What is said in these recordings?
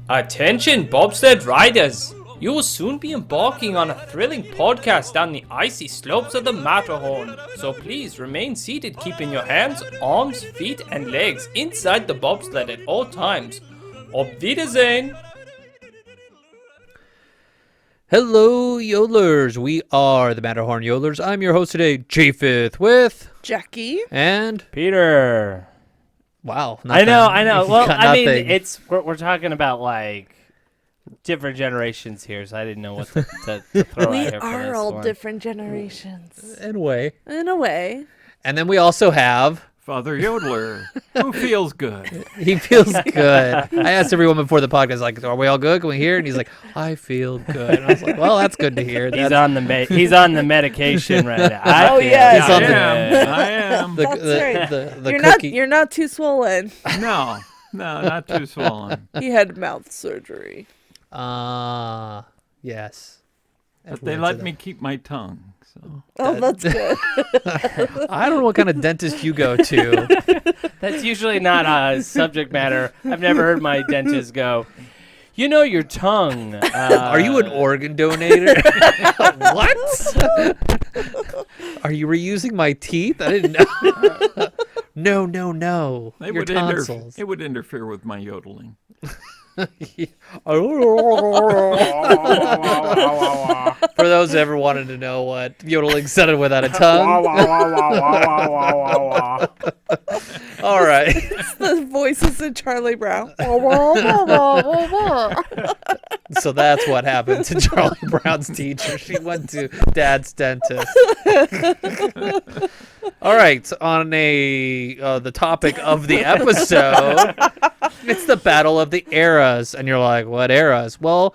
Attention bobsled riders! You will soon be embarking on a thrilling podcast down the icy slopes of the Matterhorn. So please remain seated, keeping your hands, arms, feet, and legs inside the bobsled at all times. Auf Wiedersehen! Hello, Yodelers. We are the Matterhorn Yodelers. I'm your host today, Japheth, with Jackie and Peter. Wow. I know. Well, I mean, nothing. we're talking about like different generations here, so I didn't know what to throw out we here for are this all one. different generations. In a way. In a way. And then we also have... Father Yodeler, who feels good. He feels good. I asked everyone before the podcast, like, are we all good? Can we hear? And he's like, I feel good. And I was like, well, that's good to hear. He's on the medication right now. I feel yeah. good. I am. That's right. The You're cookie. you're not too swollen. No, not too swollen. He had mouth surgery. Yes. But they let me keep my tongue. So. Oh, that's good. I don't know what kind of dentist you go to. That's usually not a subject matter. I've never heard my dentist go, you know your tongue. Are you an organ donator? What? Are you reusing my teeth? I didn't know. No. It Your would, tonsils. it would interfere with my yodeling. For those who ever wanted to know what yodeling sounded without a tongue. All right. It's the voices of Charlie Brown. So that's what happened to Charlie Brown's teacher. She went to Dad's dentist. All right, on the topic of the episode, it's the Battle of the Eras. And you're like, what eras? Well,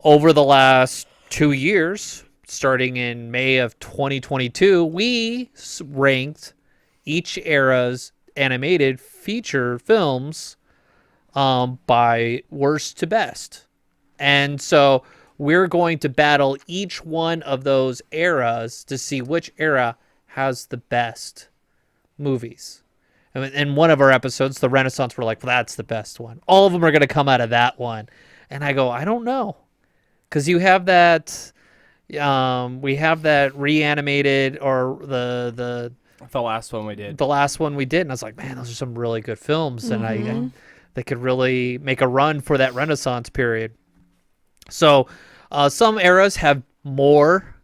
over the last 2 years, starting in May of 2022, we ranked each era's animated feature films by worst to best. And so we're going to battle each one of those eras to see which era has the best movies. And in one of our episodes, the Renaissance, we're like, well, that's the best one. All of them are going to come out of that one. And I go, I don't know. Because you have that, we have that reanimated or the last one we did. The last one we did. And I was like, man, those are some really good films. And they could really make a run for that Renaissance period. So some eras have more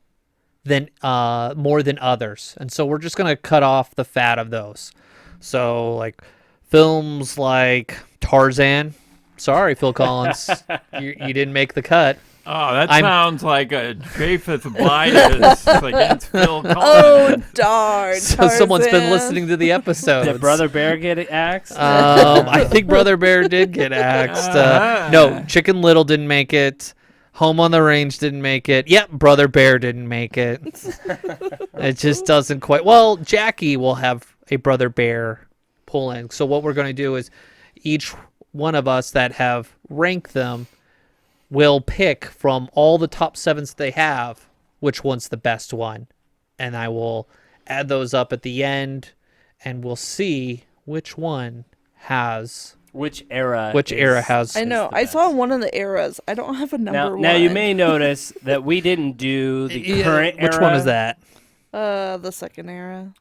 than others. And so we're just going to cut off the fat of those. So like films like Tarzan. Sorry, Phil Collins. you didn't make the cut. Oh, that sounds like a Japheth bias against Phil Collins. Oh, darn. So someone's been Tarzan. listening to the episode. Did Brother Bear get axed? I think Brother Bear did get axed. No, Chicken Little didn't make it. Home on the Range didn't make it. Yep, Brother Bear didn't make it. It just doesn't quite. Well, Jackie will have a Brother Bear pull in. So what we're going to do is each one of us that have ranked them will pick from all the top sevens they have which one's the best one. And I will add those up at the end, and we'll see which one has... Which era has... I know. I saw one of the eras. I don't have a number one. Now you may notice that we didn't do the current era. Which one is that? The second era.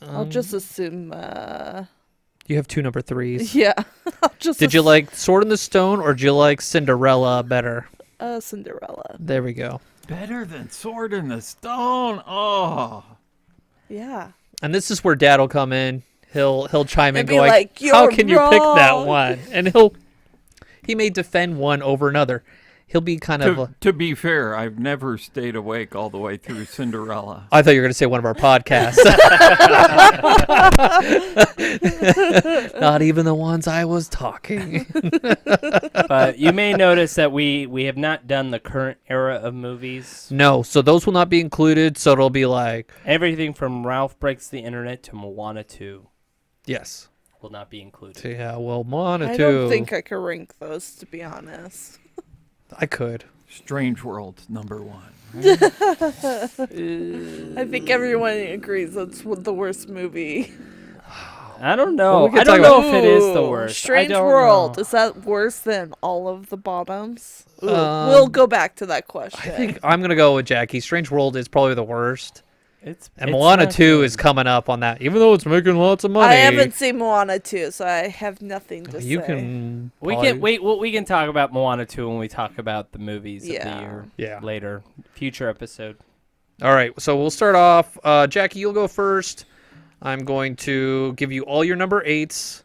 I'll just assume... You have two number threes. Yeah. Did you like Sword in the Stone, or did you like Cinderella better? Cinderella. There we go. Better than Sword in the Stone. Oh. Yeah. And this is where Dad will come in. He'll chime in, Be going, like, "How "You're can you pick that wrong." one?" And he may defend one over another. He'll be kind of... To be fair, I've never stayed awake all the way through Cinderella. I thought you were going to say one of our podcasts. Not even the ones I was talking. But you may notice that we have not done the current era of movies. No, so those will not be included. So it'll be like... Everything from Ralph Breaks the Internet to Moana 2. Yes. Will not be included. So yeah, well, Moana 2... I don't think I could rank those, to be honest. I could. Strange World, number one. Right? I think everyone agrees that's the worst movie. I don't Well, know. we can I don't talk know if it is the Ooh, worst. I Strange don't World. know. Is that worse than all of the bottoms? Ooh, Um, we'll go back to that question. I think I'm gonna go with Jackie. Strange World is probably the worst, It's and it's Moana not 2 good. is coming up on that. Even though it's making lots of money, I haven't seen Moana 2, so I have nothing to you say. can. We probably- can wait. Well, we can talk about Moana 2 when we talk about the movies of the Yeah. year Yeah. later, future episode. All right, so we'll start off. Jackie, you'll go first. I'm going to give you all your number 8s,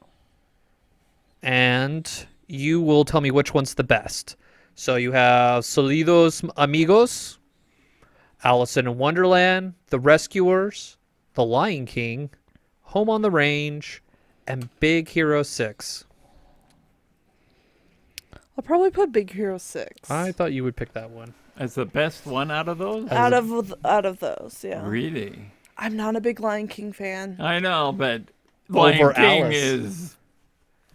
and you will tell me which one's the best. So you have Solidos Amigos, Alice in Wonderland, The Rescuers, The Lion King, Home on the Range, and Big Hero 6. I'll probably put Big Hero 6. I thought you would pick that one. As the best one out of those? out of those, yeah. Really? I'm not a big Lion King fan. I know, but Over Lion King Alice.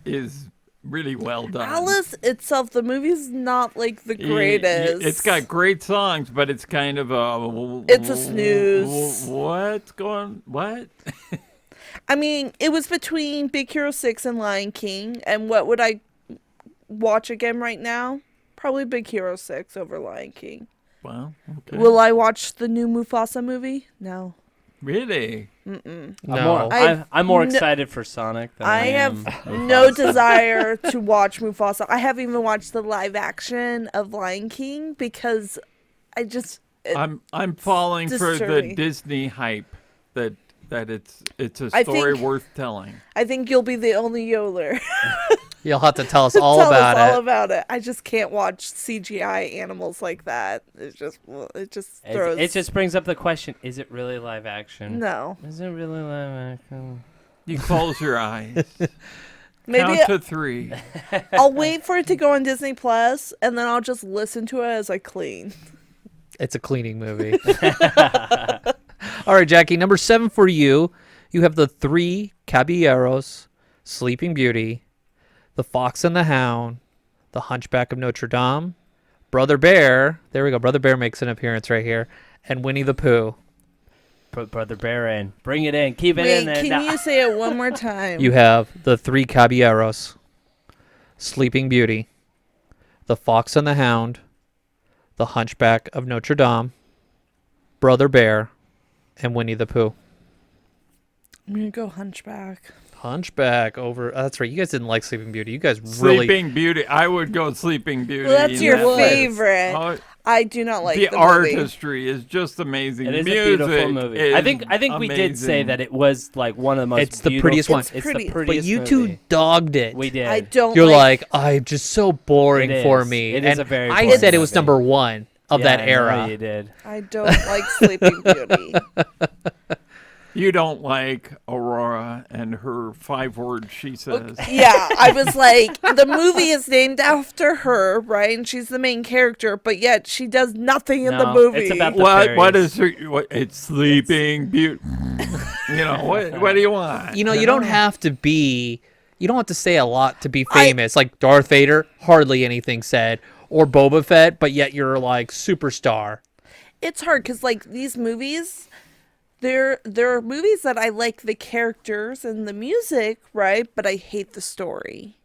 is really well done. Alice itself, the movie's not like the greatest. It's got great songs, but it's kind of a. It's a snooze. What's going? What? I mean, it was between Big Hero 6 and Lion King, and what would I watch again right now? Probably Big Hero 6 over Lion King. Well, okay. Will I watch the new Mufasa movie? No. Really? No. I'm more no- excited for Sonic than I am have Mufasa. no desire to watch Mufasa. I haven't even watched the live action of Lion King because I just I'm falling for the disturbing. Disney hype that it's a I story think- worth telling. I think you'll be the only yodeler. You'll have to tell us all Tell about us it. all about it. I just can't watch CGI animals like that. It just throws. It just brings up the question: is it really live action? no. Is it really live action? You close your eyes. Maybe Count to 3. I'll wait for it to go on Disney Plus, and then I'll just listen to it as I clean. It's a cleaning movie. All right, Jackie, number 7 for you. You have The Three Caballeros, Sleeping Beauty, The Fox and the Hound, The Hunchback of Notre Dame, Brother Bear. There we go. Brother Bear makes an appearance right here. And Winnie the Pooh. Put Brother Bear in. Bring it in. Keep it Wait, in there. can you say it one more time? You have The Three Caballeros, Sleeping Beauty, The Fox and the Hound, The Hunchback of Notre Dame, Brother Bear, and Winnie the Pooh. I'm gonna go Hunchback. Hunchback over. Oh, that's right. You guys didn't like Sleeping Beauty. You guys really. Sleeping Beauty. I would go Sleeping Beauty. Well, that's in your that list. favorite. Oh, I do not like the the movie. artistry is just amazing. It is Music a beautiful movie. I think we did say amazing. that it was like one of the most. It's the beautiful- prettiest one. It's It's pretty. the But But prettiest. you movie. two dogged it. We did. I don't. You're like. like, I'm just so boring It for is. me. It and is a very I boring said it was movie. number 1 of Yeah, that I know era. You did. I don't like Sleeping Beauty. You don't like Aurora and her 5 words she says. Yeah, I was like, the movie is named after her, right? And she's the main character, but yet she does nothing in the No, movie. it's about the What fairies. is her? What, it's Sleeping Beauty. You know what do you want? You know, you don't have to be. You don't have to say a lot to be famous. Like Darth Vader, hardly anything said, or Boba Fett, but yet you're like superstar. It's hard because like these movies, there are movies that I like the characters and the music, right? But I hate the story.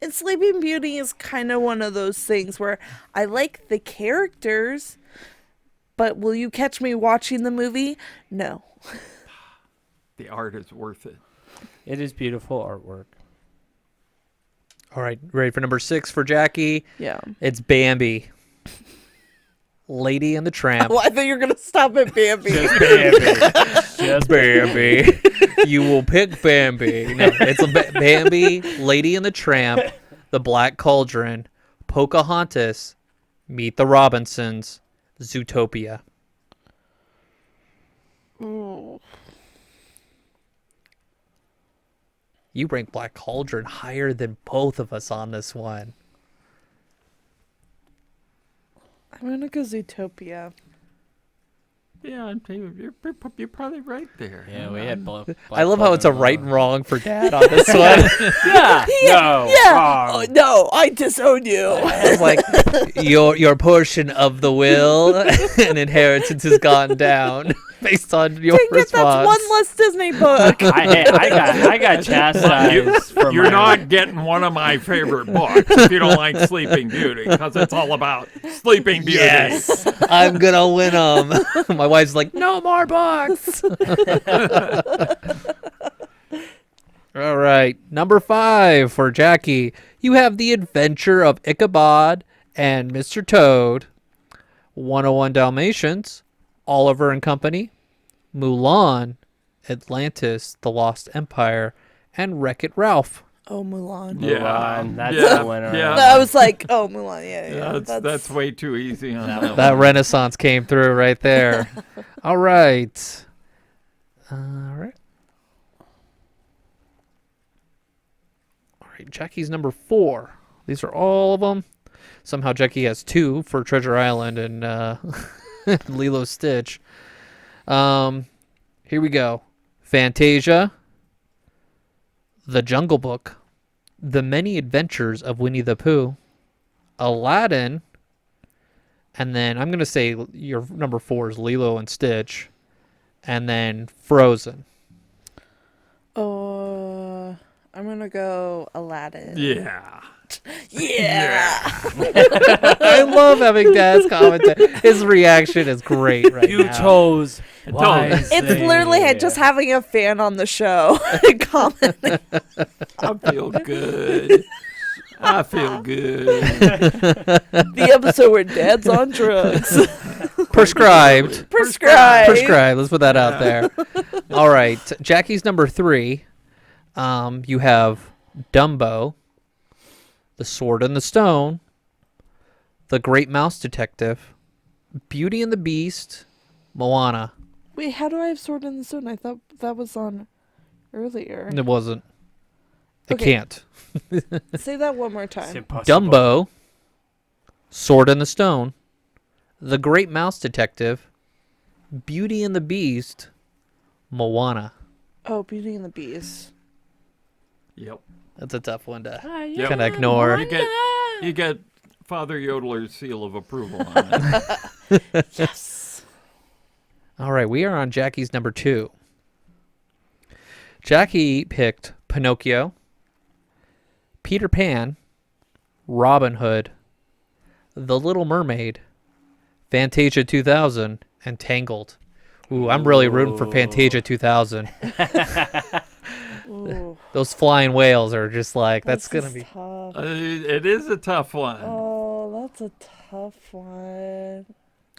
And Sleeping Beauty is kind of one of those things where I like the characters, but will you catch me watching the movie? No. The art is worth it. It is beautiful artwork. All right, ready for number 6 for Jackie? Yeah. It's Bambi. Lady and the Tramp. Well, I thought you were gonna stop at Bambi. Just Bambi. You will pick Bambi. No, it's Bambi, Lady and the Tramp, The Black Cauldron, Pocahontas, Meet the Robinsons, Zootopia. Ooh. You rank Black Cauldron higher than both of us on this one. I'm gonna go Zootopia. Yeah, I'm telling you, you're probably right there. Yeah, we had both. I love how it's a right and wrong for Dad on this one. Yeah. No. Yeah. wrong. Oh, no, I disown you. It's like your portion of the will and inheritance has gone down. based on your Dang it, response. that's one less Disney book. I got chastised. for You're my- not getting one of my favorite books if you don't like Sleeping Beauty, because it's all about Sleeping Beauty. Yes, I'm gonna win them. My wife's like, no more books. All right, number 5 for Jackie. You have The Adventure of Ichabod and Mr. Toad, 101 Dalmatians, Oliver and Company, Mulan, Atlantis, The Lost Empire, and Wreck-It Ralph. Oh, Mulan. Yeah. Mulan, that's Yeah, the winner. yeah. I was like, oh, Mulan, yeah. That's way too easy on that. That renaissance came through right there. All right. All right. All right, Jackie's number 4. These are all of them. Somehow Jackie has 2 for Treasure Island and Lilo Stitch. Here we go. Fantasia, The Jungle Book, The Many Adventures of Winnie the Pooh, Aladdin, and then I'm going to say your number 4 is Lilo and Stitch, and then Frozen. Oh, I'm going to go Aladdin. Yeah. Yeah. I love having Dad's commentary. His reaction is great right You now. chose It's wisely. It's literally just having a fan on the show commenting. I feel good. I feel good. The episode where Dad's on drugs. Prescribed. Prescribed. Prescribed. Let's put that out there. All right. Jackie's number 3. You have Dumbo, The Sword and the Stone, The Great Mouse Detective, Beauty and the Beast, Moana. Wait, how do I have Sword in the Stone? I thought that was on earlier. It wasn't. It Okay. can't. Say that one more It's time. impossible. Dumbo, Sword and the Stone, The Great Mouse Detective, Beauty and the Beast, Moana. Oh, Beauty and the Beast. Yep. That's a tough one to Yep. kind of ignore. You get Father Yodeler's seal of approval on it. Yes. All right, we are on Jackie's number 2. Jackie picked Pinocchio, Peter Pan, Robin Hood, The Little Mermaid, Fantasia 2000, and Tangled. Ooh, I'm really rooting for Fantasia 2000. Ooh, Those flying whales are just like, that's this going to is be... tough. It is a tough one. Oh, that's a tough one.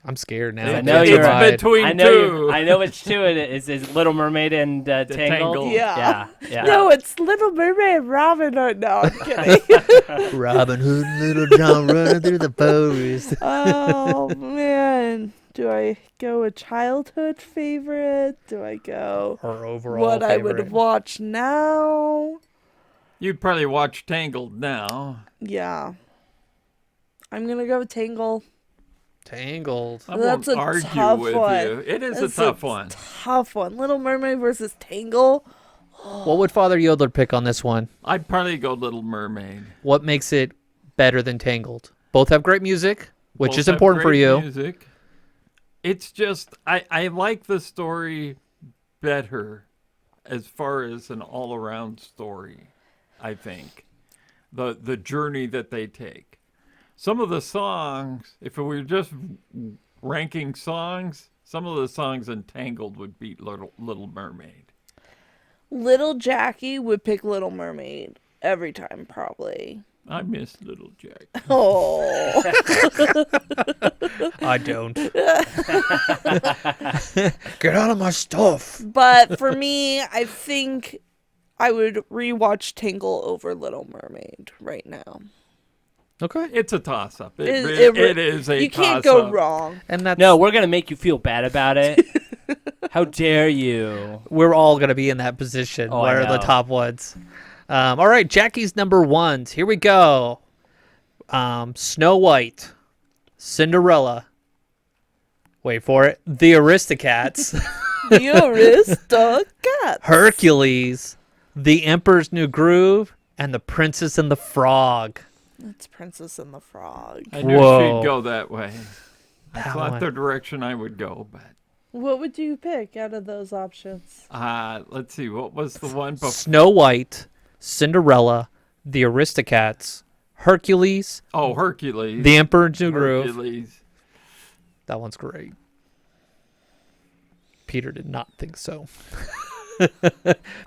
I'm scared now. I know it's you're right. between I know two. I know which two it is. Is Little Mermaid and Tangled? Tangled. Yeah. Yeah. No, it's Little Mermaid and Robin Hood. No, I'm kidding. Robin Hood, Little John running through the forest. Oh, man. Do I go a childhood favorite? Do I go Or overall what I favorite. would watch now? You'd probably watch Tangled now. Yeah. I'm going to go Tangle. Tangled. I That's won't a argue tough with one. you. It is That's a tough one. Tough one. Little Mermaid versus Tangle. What would Father Yodeler pick on this one? I'd probably go Little Mermaid. What makes it better than Tangled? Both have great music, which Both is have important for great you. Music. It's just I like the story better as far as an all-around story. I think the journey that they take. Some of the songs, if we were just ranking songs, some of the songs in Tangled would beat Little Mermaid. Little Jackie would pick Little Mermaid every time, probably. I miss Little Jack. Oh. I don't. Get out of my stuff. But for me, I think I would rewatch Tangle over Little Mermaid right now. Okay. It's a toss-up. It It is a You can't toss-up. go wrong. And that's No, we're gonna make you feel bad about it. How dare you? we're all gonna be in that position. Oh, I What are the know. top ones? All right, Jackie's number ones. Here we go. Snow White, Cinderella. Wait for it. The Aristocats, The Aristocats. Hercules, The Emperor's New Groove, and The Princess and the Frog. That's Princess and the Frog. I knew Whoa. she'd go that way. That That's one. not the direction I would go, but What would you pick out of those options? Let's see. What was the one before? Snow White, Cinderella, the Aristocats, Hercules, Oh, Hercules. the Emperor's New Groove. Hercules. That one's great. Peter did not think so. I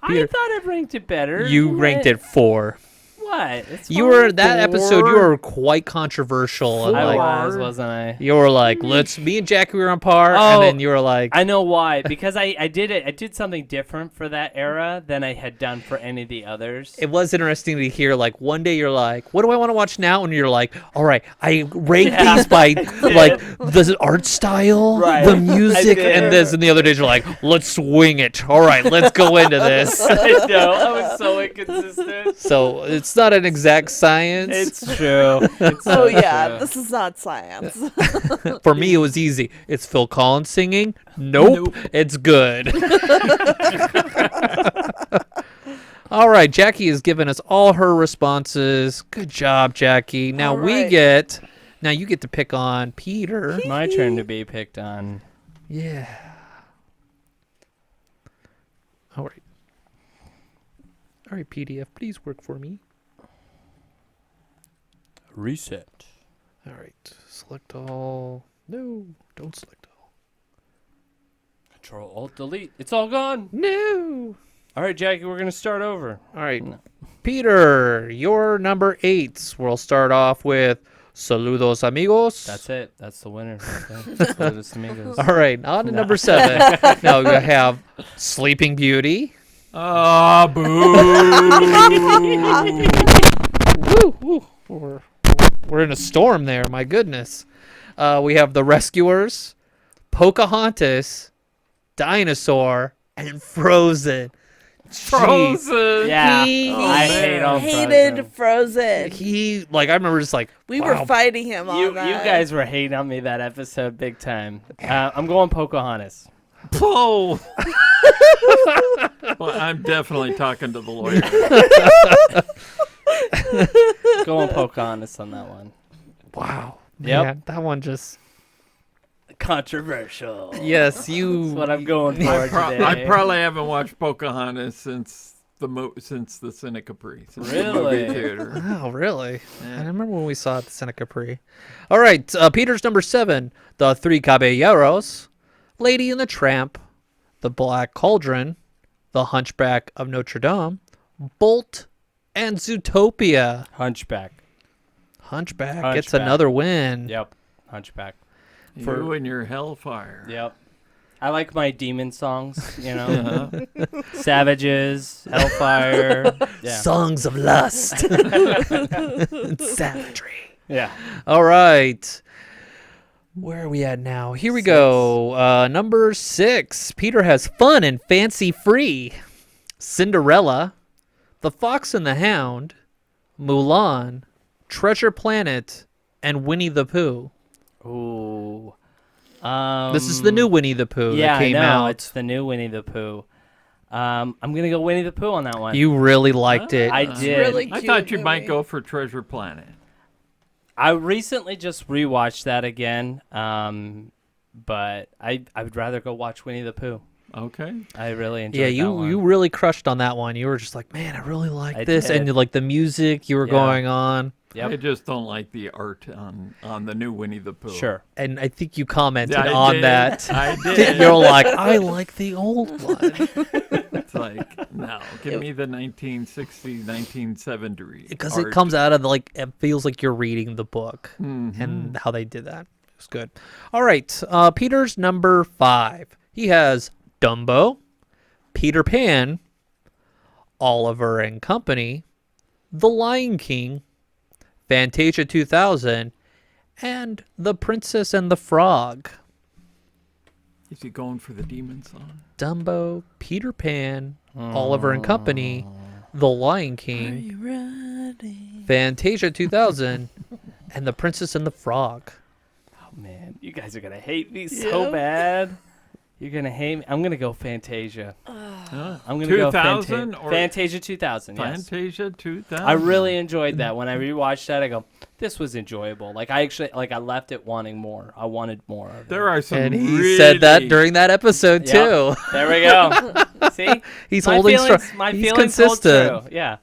Peter, thought I ranked it better. you ranked it 4. What? It's You fine. were that episode. You 4. were quite controversial. And I like, was, wasn't I? you were like, me and Jackie were on par, Oh, and then you were like, I know why. Because I did something different for that era than I had done for any of the others. it was interesting to hear. Like one day you're like, what do I want to watch now? And you're like, all right, I rank these by like the art style, Right. the music, I did. and this. And the other days you're like, let's swing it. All right, let's go into this. I know. I was so inconsistent. So it's not an exact science. It's true. It's Oh so yeah, true. this is not science. For me, it was easy. It's Phil Collins singing. Nope. It's good. All right, Jackie has given us all her responses. Good job, Jackie. Now All right. now you get to pick on Peter. My turn to be picked on. Yeah. All right. All right, PDF, please work for me. Reset. All right. Select all. No, don't select all. Control Alt Delete. It's all gone. No. All right, Jackie, we're gonna start over. All right. Peter, your number 8. We'll start off with Saludos Amigos. That's it. That's the winner. Okay. Saludos, amigos. All right. On to number 7. Now we have Sleeping Beauty. Ah, boo. Woo, woo. We're in a storm there. My goodness. We have The Rescuers, Pocahontas, Dinosaur, and Frozen. Jeez. Frozen. Yeah. He- I hate on Hated Frozen. Frozen. I remember just like, We wow. were fighting him on You that. guys were hating on me that episode big time. I'm going Pocahontas. Whoa. Well, I'm definitely talking to the lawyer. Going Pocahontas on that one. Wow. Yep. Man, that one just. Controversial. Yes, you. That's what I'm going for today. I probably haven't watched Pocahontas since the Cine Capri. Since the Really? movie theater. Oh, really? Yeah. I remember when we saw it at the Santa Capri. All right, Peter's number 7, The Three Caballeros, Lady and the Tramp, The Black Cauldron, The Hunchback of Notre Dame, Bolt, and Zootopia. Hunchback. Hunchback gets Hunchback. another win. Yep. Hunchback. You and your hellfire. Yep. I like my demon songs, you know. Savages, Hellfire. Yeah. Songs of lust and savagery. Yeah. All right. Where are we at now? Here we go. Number 6. Peter has fun and fancy free. Cinderella, The Fox and the Hound, Mulan, Treasure Planet, and Winnie the Pooh. Ooh. This is the new Winnie the Pooh Yeah, that came I know. out. It's the new Winnie the Pooh. I'm gonna go Winnie the Pooh on that one. You really liked it. I It's did. really I cute thought you might movie. go for Treasure Planet. I recently just rewatched that again, but I would rather go watch Winnie the Pooh. Okay. I really enjoyed Yeah, that you one. you really crushed on that one. You were just like, man, I really like I this, and did. like the music you were Yeah. going on. Yep. I just don't like the art on the new Winnie the Pooh. Sure. And I think you commented Yeah, I on did. that. I did. You're like, I like the old one. It's like, no, give me the 1960s, 1970s. Because it art. comes out of like, it feels like you're reading the book Mhm. and how they did that. It's good. All right. Peter's number 5. He has Dumbo, Peter Pan, Oliver and Company, The Lion King, Fantasia 2000, and The Princess and the Frog. Is he going for the demon song? Dumbo, Peter Pan, Oliver and Company, The Lion Are King, you ready? Fantasia 2000, and The Princess and the Frog. Oh man, you guys are gonna hate me so bad. You're gonna hate me. I'm gonna go Fantasia. I'm gonna go 2000 or Fantasia 2000. Yes. Fantasia 2000. I really enjoyed that. When I rewatched that, I go, this was enjoyable. Like I left it wanting more. I wanted more of it. There are some And he really... said that during that episode Yep. too. There we go. See, He's my holding feelings, strong. my He's feelings hold consistent. true. Yeah,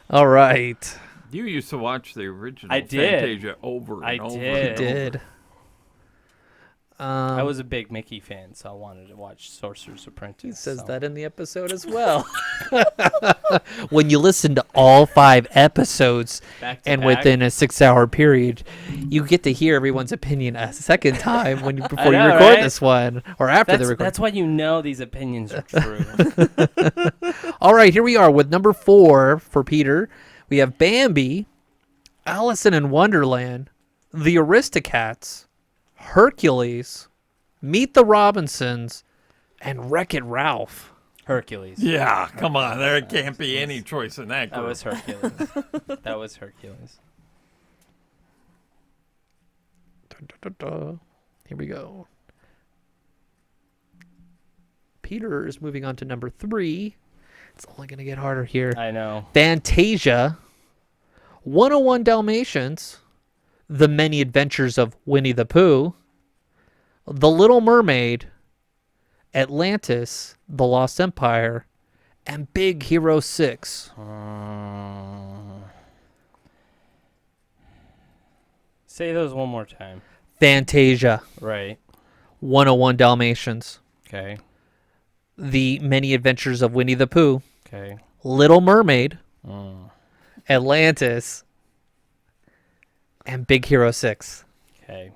All right. You used to watch the original I did. Fantasia over and I over. did. and He over. did. I was a big Mickey fan, so I wanted to watch Sorcerer's Apprentice. He says so. that in the episode as well. When you listen to all 5 episodes Back to and back. within a 6-hour period, you get to hear everyone's opinion a second time before you know, record right? this one or after the record. That's why you know these opinions are true. All right, here we are with number 4 for Peter. We have Bambi, Allison in Wonderland, The Aristocats, Hercules, Meet the Robinsons, and Wreck-It Ralph. Hercules. Yeah, come on. There can't be any choice in that That group. was Hercules. That was Hercules. Dun, dun, dun, dun. Here we go. Peter is moving on to number 3. It's only going to get harder here. I know. Fantasia, 101 Dalmatians, The Many Adventures of Winnie the Pooh, The Little Mermaid, Atlantis, The Lost Empire, and Big Hero 6. Say those one more time. Fantasia, Right. 101 Dalmatians, Okay. The Many Adventures of Winnie the Pooh, Okay. Little Mermaid, Mm. Atlantis, and Big Hero 6. Okay.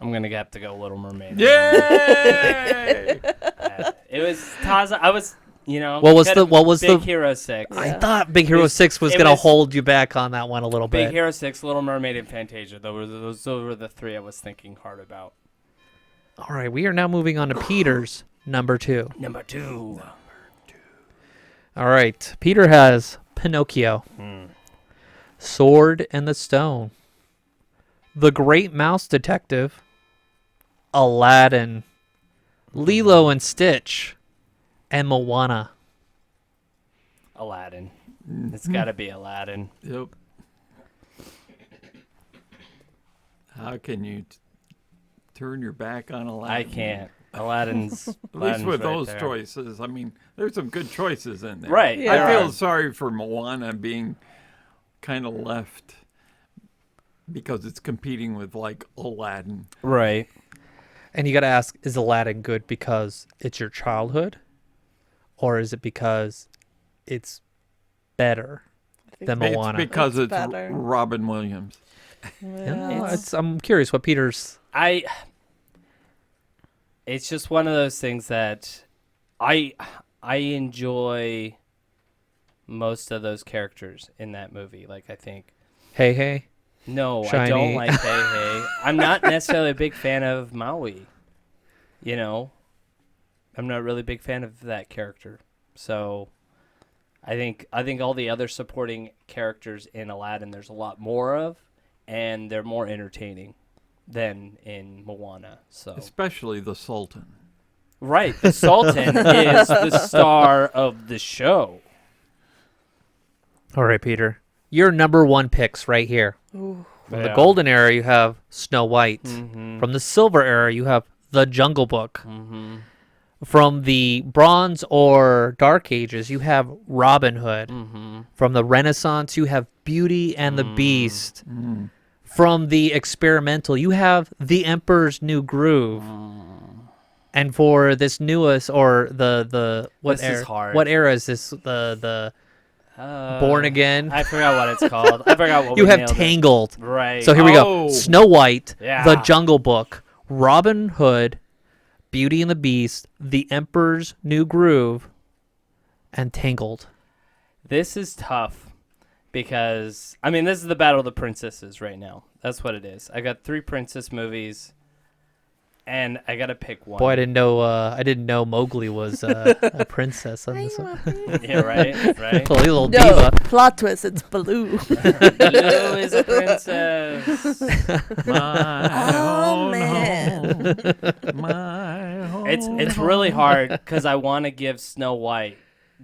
I'm gonna have to go Little Mermaid. Yay! It was Taza. I was, What was Big the Hero 6? I thought Big Hero was- 6 was it going to was- hold you back on that one a little Big bit. Hero 6, Little Mermaid, and Fantasia. Those were the 3 I was thinking hard about. All right, we are now moving on to Peter's number 2. Number 2. All right, Peter has Pinocchio, Hmm. Sword in the Stone, The Great Mouse Detective, Aladdin, Lilo and Stitch, and Moana. Aladdin. It's got to be Aladdin. Yep. How can you turn your back on Aladdin? I can't. Aladdin's. At least Aladdin's with right those there. choices. I mean, there's some good choices in there. Right. Yeah. I there feel are. sorry for Moana being kind of left because it's competing with like Aladdin. Right. And you got to ask, is Aladdin good because it's your childhood? Or is it because it's better than It's Moana? because It's it's better. Robin Williams. Yeah, I'm curious what Peter's... It's just one of those things that I enjoy most of those characters in that movie. Like, I think. Hey, hey. No, I Shiny. don't like Hey Hey. I'm not necessarily a big fan of Maui. I'm not really a big fan of that character. So I think all the other supporting characters in Aladdin there's a lot more of, and they're more entertaining than in Moana. So Especially the Sultan. right, the Sultan is the star of the show. All right, Peter. Your number 1 picks right here. Ooh. From the Yeah. golden era, you have Snow White. Mhm. From the silver era, you have The Jungle Book. Mhm. From the bronze or dark ages, you have Robin Hood. Mhm. From the Renaissance, you have Beauty and the Beast. From the experimental, you have The Emperor's New Groove. And for this newest, or the what This is era? hard. What era is this? The Born Again. I forgot what it's called. I forgot what You we have nailed it. Tangled. Right. So here we Oh. go. Snow White, Yeah. The Jungle Book, Robin Hood, Beauty and the Beast, The Emperor's New Groove, and Tangled. This is tough because this is the battle of the princesses right now. That's what it is. I got 3 princess movies, and I gotta pick one. Boy, I didn't know Mowgli was a princess on this one. Yeah, right. A little No, diva. plot twist. It's Baloo. Baloo is a princess. My Oh, own man. home. My home. It's really hard because I want to give Snow White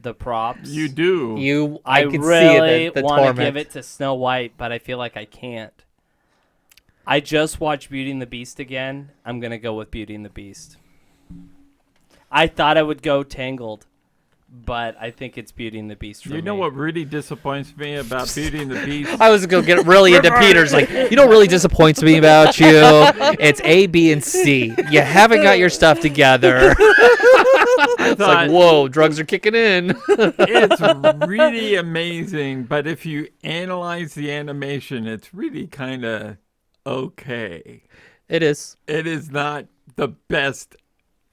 the props. You do. I can see really it. The want to torment. give it to Snow White, but I feel like I can't. I just watched Beauty and the Beast again. I'm gonna go with Beauty and the Beast. I thought I would go Tangled, but I think it's Beauty and the Beast for me. You know what really disappoints me about Beauty and the Beast? I was gonna get really into Peter's. Like, you know what really disappoints me about you? It's A, B, and C. You haven't got your stuff together. It's like, whoa, drugs are kicking in. It's really amazing, but if you analyze the animation, it's really kind of okay. It is. It is not the best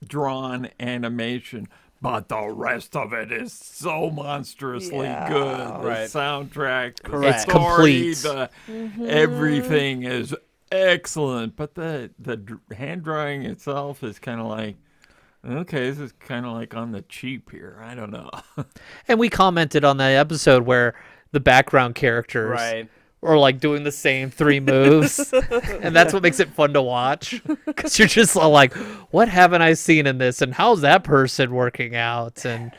drawn animation, but the rest of it is so monstrously Yeah. good. The Right. soundtrack, the Correct. It's story, complete. everything is excellent. But the hand drawing itself is kind of like, okay, this is kind of like on the cheap here. I don't know. And we commented on that episode where the background characters Right. are like doing the same 3 moves. And that's what makes it fun to watch. Because you're just all like, what haven't I seen in this? And how's that person working out? And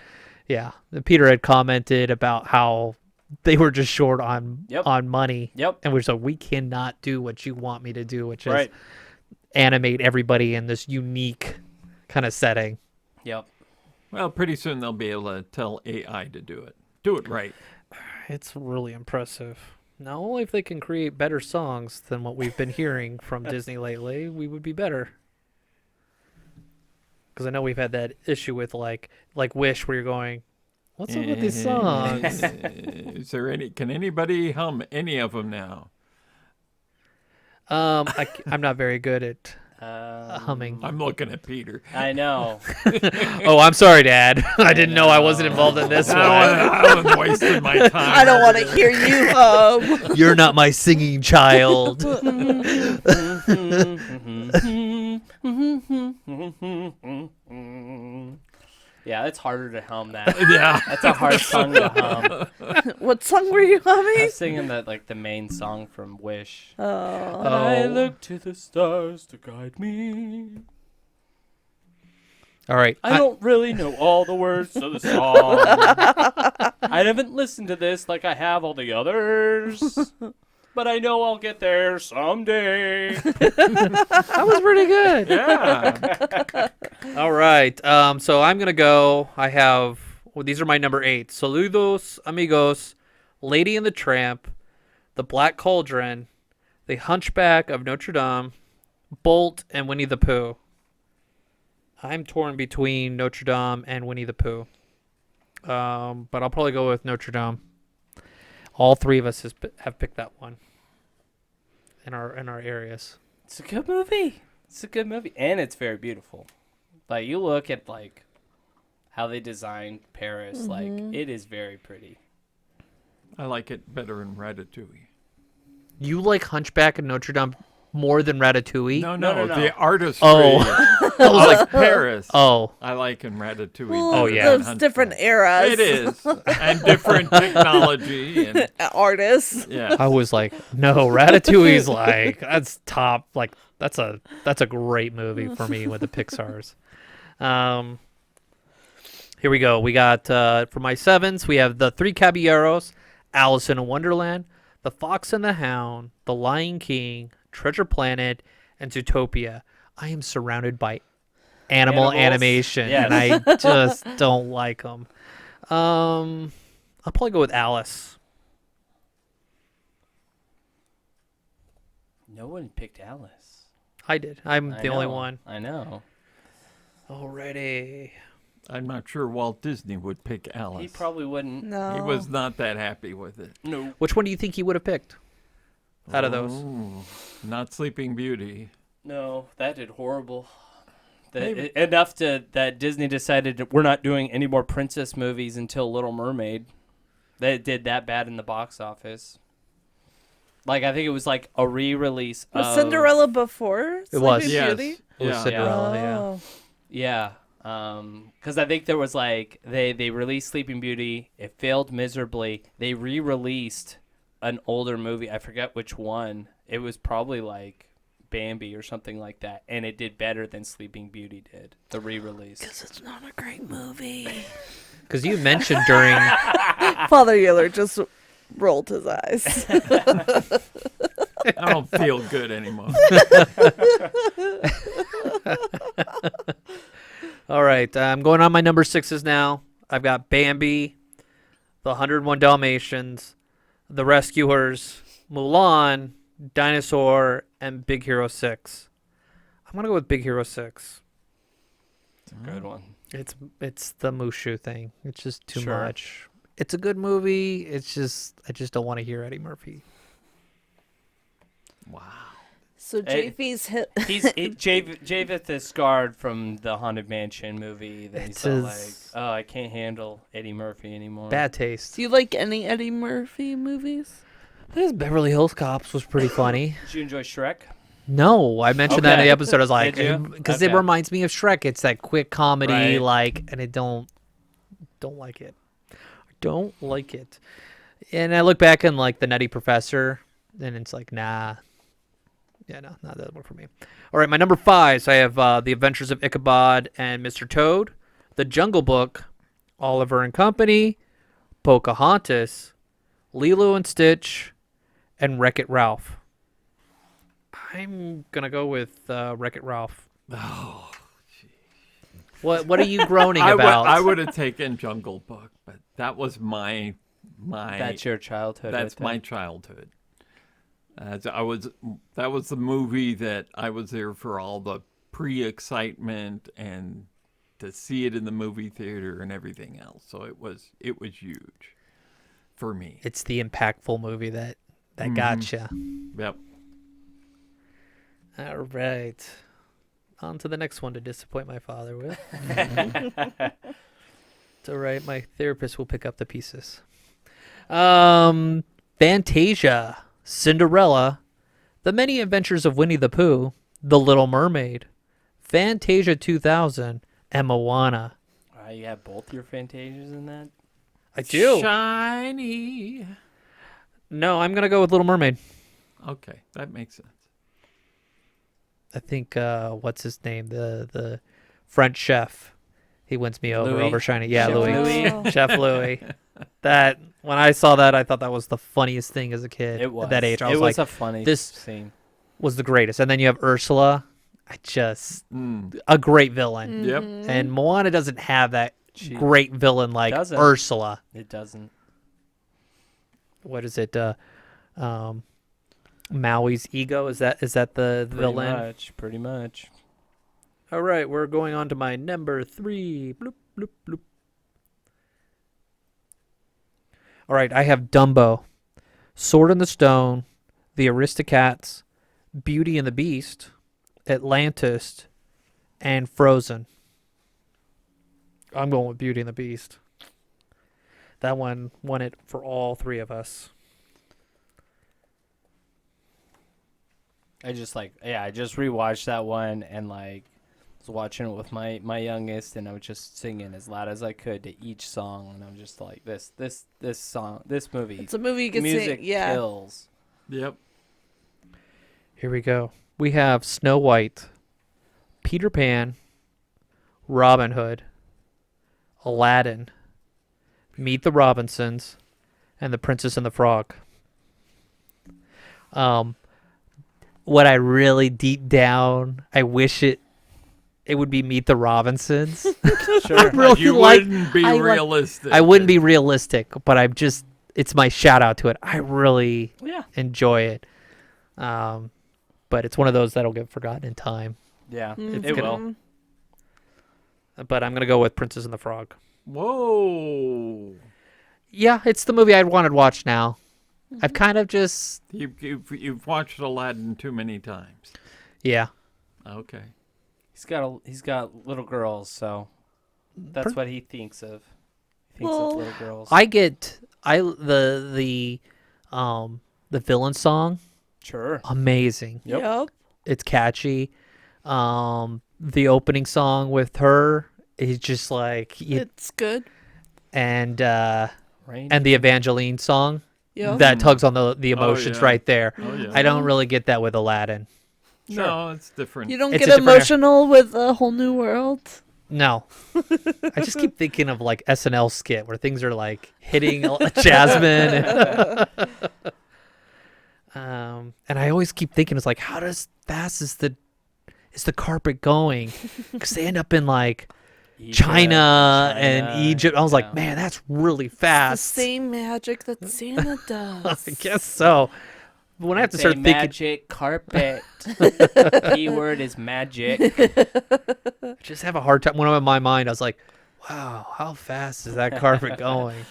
yeah, Peter had commented about how they were just short on Yep. on money. Yep. And we're so we cannot do what you want me to do, which is Right. animate everybody in this unique kind of setting. Yep. Well, pretty soon they'll be able to tell AI to do it. Do it right. It's really impressive. Not only if they can create better songs than what we've been hearing from Disney lately, we would be better. Because I know we've had that issue with like Wish, where you're going, what's up with these songs? Is there any? Can anybody hum any of them now? I'm not very good at humming. I'm looking at Peter. I know. Oh, I'm sorry, Dad. I didn't know I wasn't involved in this one. I was wasting my time. I don't want to hear you You're not my singing child. Yeah, it's harder to hum that. Yeah. That's a hard song to hum. What song were you I humming? was singing the main song from Wish. Oh. I look to the stars to guide me. All right. I don't really know all the words to the song. I haven't listened to this like I have all the others. But I know I'll get there someday. That was pretty good. Yeah. All right. So I'm gonna go. I have. Well, these are my number 8. Saludos, amigos, Lady and the Tramp, The Black Cauldron, The Hunchback of Notre Dame, Bolt, and Winnie the Pooh. I'm torn between Notre Dame and Winnie the Pooh. But I'll probably go with Notre Dame. All 3 of us have picked that one in our areas. It's a good movie. It's a good movie. And it's very beautiful. Like, you look at, like, how they designed Paris. Like, it is very pretty. I like it better in Ratatouille. You like Hunchback of Notre Dame more than Ratatouille? No. The artistry Oh. I was like, of Paris. oh. I like in Ratatouille. Well, Oh, better yeah. than Those Hunchback. different eras. It is. And different technology. And Artists. yeah. I was like, no, Ratatouille's like, that's top. Like, that's a great movie for me with the Pixar's. Here we go. We got, for my 7s, we have The Three Caballeros, Alice in Wonderland, The Fox and the Hound, The Lion King, Treasure Planet, and Zootopia. I am surrounded by animal Animals? animation, Yes. and I just don't like them. I'll probably go with Alice. No one picked Alice. I did. I'm I the only know. one. I know. Already. I'm not sure Walt Disney would pick Alice. He probably wouldn't. No. He was not that happy with it. No. Which one do you think he would have picked out of those? Oh, not Sleeping Beauty. No, that did horrible. Maybe. Enough that Disney decided that we're not doing any more princess movies until Little Mermaid. They did that bad in the box office. Like, I think it was like a re-release Was of Cinderella before It was. Sleeping Yes. Beauty? It was Yeah. Cinderella, yeah. Oh. Yeah. Because I think there was like they released Sleeping Beauty. It failed miserably. They re-released an older movie. I forget which one. It was probably like Bambi or something like that, and it did better than Sleeping Beauty did. The re-release. Because it's not a great movie. Because you mentioned during Father Yeller just rolled his eyes. I don't feel good anymore. All right, I'm going on my number 6s now. I've got Bambi, The 101 Dalmatians, The Rescuers, Mulan, Dinosaur, and Big Hero 6. I'm going to go with Big Hero 6. It's a good one. It's the Mushu thing. It's just too Sure. much. It's a good movie. I just don't want to hear Eddie Murphy. Wow. So JV's hit. Javith is scarred from the Haunted Mansion movie. Then he's all like, It's "Oh, I can't handle Eddie Murphy anymore." bad taste. Do you like any Eddie Murphy movies? This Beverly Hills Cops was pretty funny. Did you enjoy Shrek? No, I mentioned that in Okay. the episode. I was like, Did you? because it Okay. reminds me of Shrek. It's that quick comedy, Right. like, and I don't like it. I don't like it. And I look back and like the Nutty Professor, and it's like, nah. Yeah, no, not that one for me. All right, my number 5s. I have The Adventures of Ichabod and Mr. Toad, The Jungle Book, Oliver and Company, Pocahontas, Lilo and Stitch, and Wreck-It Ralph. I'm gonna go with Wreck-It Ralph. Oh, What are you groaning I about? would have taken Jungle Book, but that was my That's your childhood. that's right my there. childhood. That was the movie that I was there for all the pre-excitement and to see it in the movie theater and everything else. So it was huge for me. It's the impactful movie that gotcha. Yep. All right. On to the next one to disappoint my father with. It's all right. My therapist will pick up the pieces. Fantasia, Cinderella, The Many Adventures of Winnie the Pooh, The Little Mermaid, Fantasia 2000, and Moana. You have both your Fantasias in that? I do. Shiny. No, I'm gonna go with Little Mermaid. Okay, that makes sense. I think what's his name? The French chef. He wins me over Louis? Shining. Yeah, Chef Louis. Louis. Chef Louis. That when I saw that, I thought that was the funniest thing as a kid. It was. At that age. I it was was like, a funny this- scene. was the greatest. And then you have Ursula. A great villain. Yep. And Moana doesn't have that She great villain like doesn't. Ursula. It doesn't. What is it? Maui's ego. Is that the villain? Pretty much. All right, we're going on to my number 3. Bloop, bloop, bloop. All right, I have Dumbo, Sword in the Stone, The Aristocats, Beauty and the Beast, Atlantis, and Frozen. I'm going with Beauty and the Beast. That one won it for all 3 of us. I just rewatched that one and like was watching it with my youngest, and I was just singing as loud as I could to each song, and I'm just like, this song, this movie, It's a movie you can music sing. Yeah. kills. Yep. Here we go. We have Snow White, Peter Pan, Robin Hood, Aladdin, Meet the Robinsons, and The Princess and the Frog. What I really deep down, I wish it would be Meet the Robinsons. Sure. really You like- wouldn't be I like- realistic. I wouldn't be realistic, but it's my shout out to it. I really Yeah. enjoy it. But it's one of those that'll get forgotten in time. Yeah. Mhm. It will. But I'm going to go with Princess and the Frog. Whoa. Yeah, it's the movie I'd want to watch now. I've kind of just, You've watched Aladdin too many times. yeah. Okay. He's got little girls, so that's what he thinks of. He thinks Well, of little girls. The villain song, Sure. amazing. Yep. It's catchy. The opening song with her is just like, It's good. Rain. and the Evangeline song Yeah. that tugs on the emotions yeah. right there. Oh yeah. I don't really get that with Aladdin. No, it's different. You don't It's get a different- emotional with A Whole New World? No. I just keep thinking of like SNL skit where things are like hitting Jasmine. And I always keep thinking, it's like, how fast is the carpet going? Because they end up in like China and Egypt. I was like, man, that's really The fast. same magic that Santa does. I guess so. But when I have to start thinking, magic carpet. Keyword is magic. I just have a hard time. When I'm in my mind, I was like, wow, how fast is that carpet going?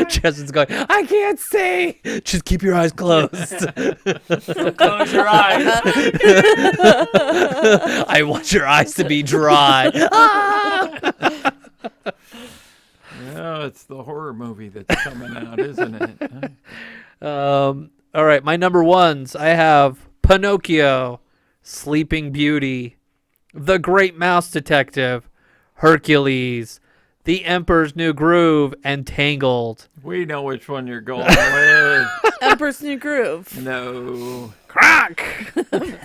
Justin's going, I can't see. Just keep your eyes closed. Close your eyes. I want your eyes to be dry. No, it's the horror movie that's coming out, isn't it? All right, my number ones. I have Pinocchio, Sleeping Beauty, The Great Mouse Detective, Hercules, The Emperor's New Groove, and Tangled. We know which one you're going with. Emperor's New Groove. No. Crack!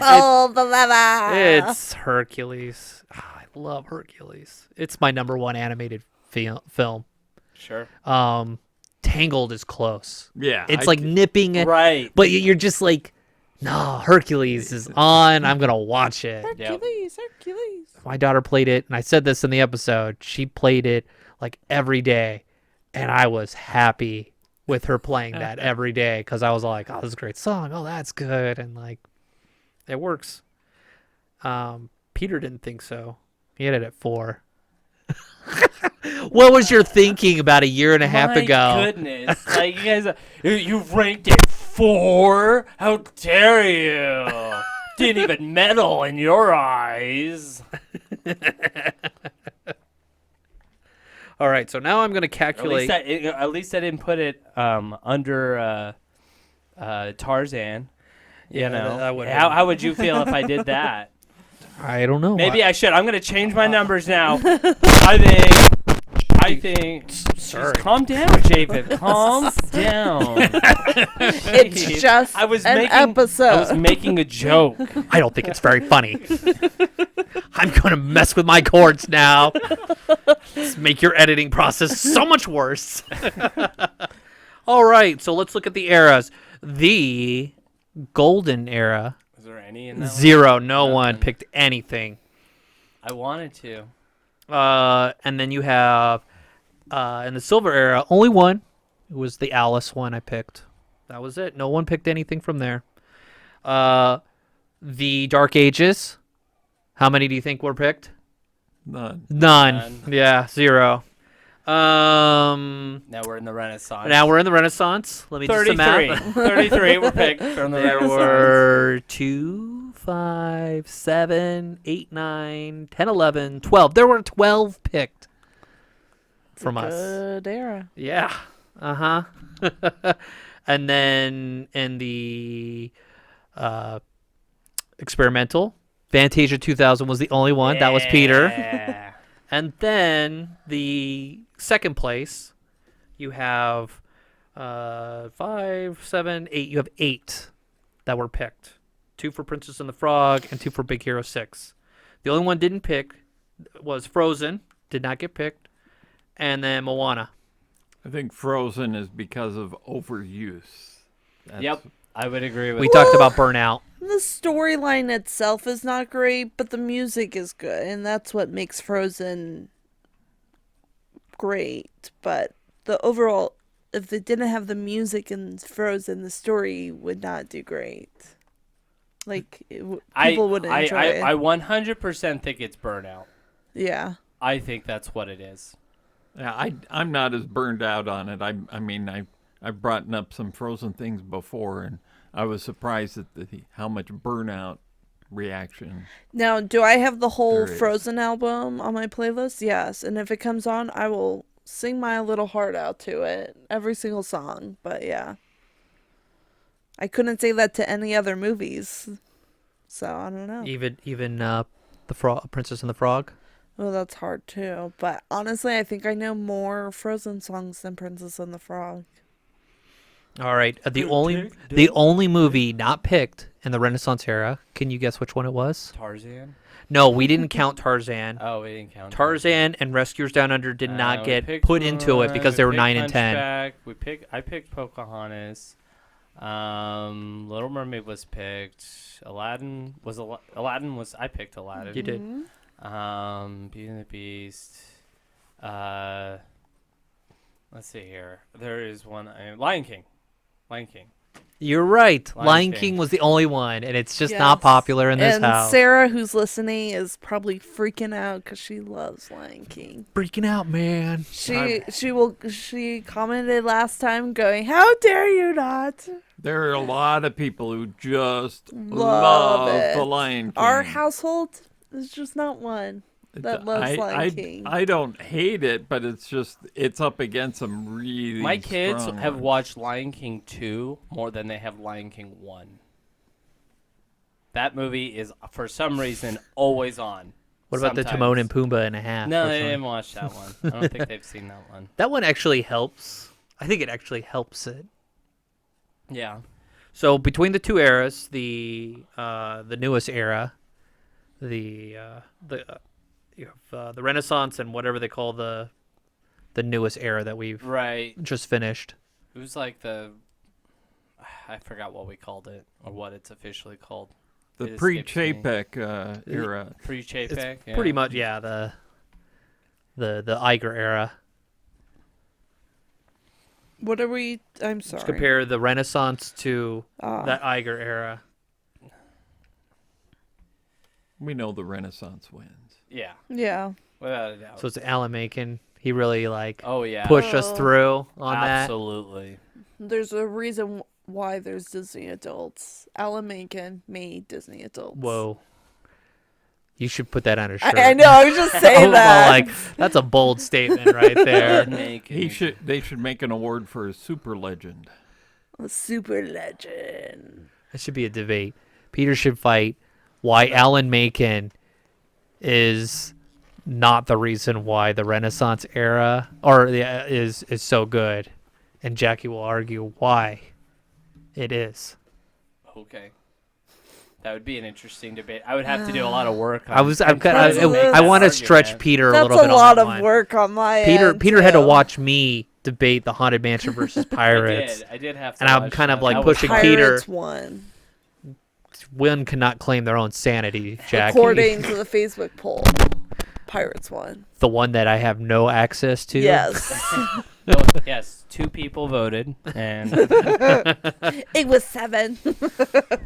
Oh, the lava. It's Hercules. I love Hercules. It's my number one animated film. Sure. Tangled is close. Yeah. It's like nipping it, Right. but you're just like, no, Hercules is on. I'm gonna watch it. Hercules, Hercules. My daughter played it, and I said this in the episode. She played it like every day, and I was happy with her playing that every day because I was like, oh, this is a great song. Oh, that's good, and like, it works. Peter didn't think so. He had it at 4. What was your thinking about a year and a half ago? My goodness. Like, you guys, you ranked it 4? How dare you? Didn't even meddle in your eyes. All right, so now I'm going to calculate. At least I didn't put it under Tarzan. Yeah, that would. How would you feel if I did that? I don't know. Maybe I should. I'm going to change my numbers now. I think. Sorry. Just calm down, Javid. Calm down. It's just an episode. I was making a joke. I don't think it's very funny. I'm going to mess with my chords now. Let's make your editing process so much worse. All right, so let's look at the eras. The golden era. Was there any in that 0. No Nothing. one picked anything. I wanted to. And then you have in the silver era, only one. It was the Alice one I picked. That was it. No one picked anything from there. The Dark Ages. How many do you think were picked? None. None. Yeah, 0. Now we're in the Renaissance. Now we're in the Renaissance. Let me do some 33. math. 33 were picked from the There Renaissance. were 2, 5, 7, 8, 9, 10, 11, 12. There were 12 picked from us. Good era. Yeah. Uh-huh. And then in the experimental, Fantasia 2000 was the only one. That was Peter. Yeah. And then the second place, you have 5, 7, 8. You have 8 that were picked. 2 for Princess and the Frog and 2 for Big Hero 6. The only one didn't pick was Frozen. Did not get picked. And then Moana. I think Frozen is because of overuse. Yep, I would agree with We that. talked about Burnout. The storyline itself is not great, but the music is good, and that's what makes Frozen great. But the overall, if they didn't have the music in Frozen, the story would not do great. Like, people wouldn't enjoy it. I 100% think it's Burnout. Yeah. I think that's what it is. Yeah, I'm not as burned out on it. I mean, I've brought up some Frozen things before, and I was surprised at how much burnout reaction. Now, do I have the whole There is. Frozen album on my playlist? Yes. And if it comes on, I will sing my little heart out to it. Every single song. But yeah. I couldn't say that to any other movies. So, I don't know. Even the Princess and the Frog. Well, that's hard too. But honestly, I think I know more Frozen songs than Princess and the Frog. All right. The only movie not picked in the Renaissance era. Can you guess which one it was? Tarzan. No, we didn't count Tarzan. Oh, we didn't count Tarzan and Rescuers Down Under did not We get picked put into it because Mulan, they we were 9 picked and 10. Hunchback, I picked Pocahontas. Little Mermaid was picked. Aladdin was I picked Aladdin. You did. Beauty and the Beast. Let's see here. There is one. Lion King. You're right. Lion Lion King. King was the only one, and it's just not Yes. popular in this and house. Sarah, who's listening, is probably freaking out because she loves Lion King. Freaking out, man. She commented last time, going, "How dare you not?" There are a lot of people who just Love love it. the Lion King. Our household is just not one that loves Lion King. I don't hate it, but it's up against some really My kids strong have ones. watched Lion King 2 more than they have Lion King 1. That movie is, for some reason, always on. What about the Timon and Pumbaa and a half? No, Which they one? didn't watch that one. I don't think they've seen that one. That one actually helps. I think it actually helps it. Yeah. So between the two eras, the newest era, you have the Renaissance and whatever they call the newest era that we've Right. just finished. It was like I forgot what we called it or what it's officially called. The It escapes me. pre-Chapek era. Pre-Chapek. It's pretty much the Iger era. What are we? I'm sorry. Let's compare the Renaissance to Ah. that Iger era. We know the Renaissance wins. Yeah. Yeah. Without a doubt. So it's Alan Menken. He really Oh yeah. pushed us Oh. through on that. Absolutely. There's a reason why there's Disney adults. Alan Menken made Disney adults. Whoa. You should put that on a shirt. I know. I was just saying Oh, that. like that's a bold statement right there. They should make an award for a super legend. A super legend. That should be a debate. Peter should fight why Alan Menken is not the reason why the Renaissance era is so good, and Jackie will argue why it is. Okay. That would be an interesting debate. I would have to do a lot of work. I want to to stretch Peter a That's little bit a lot on of that one. work on my Peter end. Peter had to too. watch me debate the Haunted Mansion versus Pirates. I did have to. And I'm watch kind of that. like That was pushing hard. Peter. Pirates won, One cannot claim their own sanity, Jackie. according to the Facebook poll. Pirates won. The one that I have no access to. Yes. No, yes, 2 people voted, and It was 7.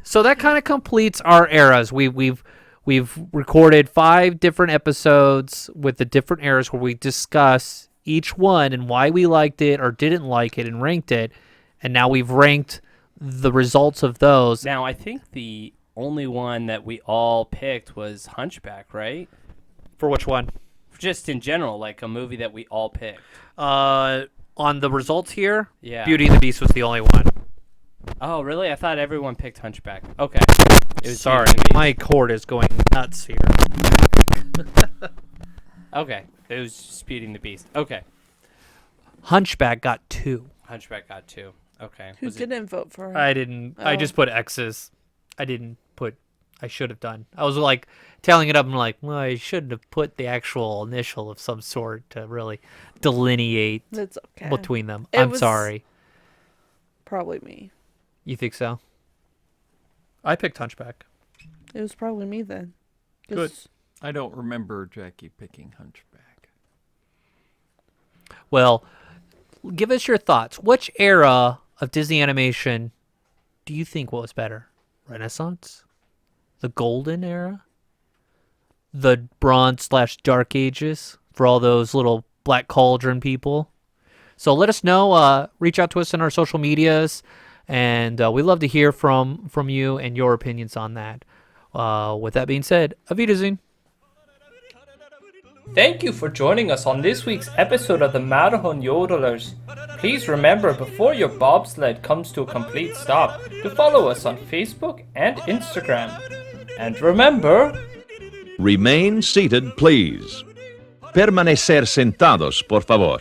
So that kind of completes our eras. We've recorded 5 different episodes with the different eras where we discuss each one and why we liked it or didn't like it and ranked it. And now we've ranked the results of those. now I think the only one that we all picked was Hunchback, right? For which one? Just in general, like a movie that we all picked. On the results here, Yeah. Beauty and the Beast was the only one. Oh, really? I thought everyone picked Hunchback. Okay. It was Sorry, Beauty and the Beast. my cord is going nuts here. Okay. It was just Beauty and the Beast. Okay. Hunchback got 2. Hunchback got 2. Okay. Who Was it- didn't vote for her? I didn't. I Oh. just put X's. I didn't put. I should have done. I was like tallying it up. I'm like, well, I shouldn't have put the actual initial of some sort to really delineate It's okay. between them. It I'm was- sorry. Probably me. You think so? I picked Hunchback. It was probably me then. Good. I don't remember Jackie picking Hunchback. Well, give us your thoughts. Which era of Disney animation do you think was better? Renaissance? The Golden Era? The Bronze/Dark Ages for all those little Black Cauldron people? So let us know. Reach out to us in our social medias, and we'd love to hear from you and your opinions on that. With that being said, Auf Wiedersehen. Thank you for joining us on this week's episode of the Matterhorn Yodelers. Please remember, before your bobsled comes to a complete stop, to follow us on Facebook and Instagram. And remember, Remain seated, please. Permanecer sentados, por favor.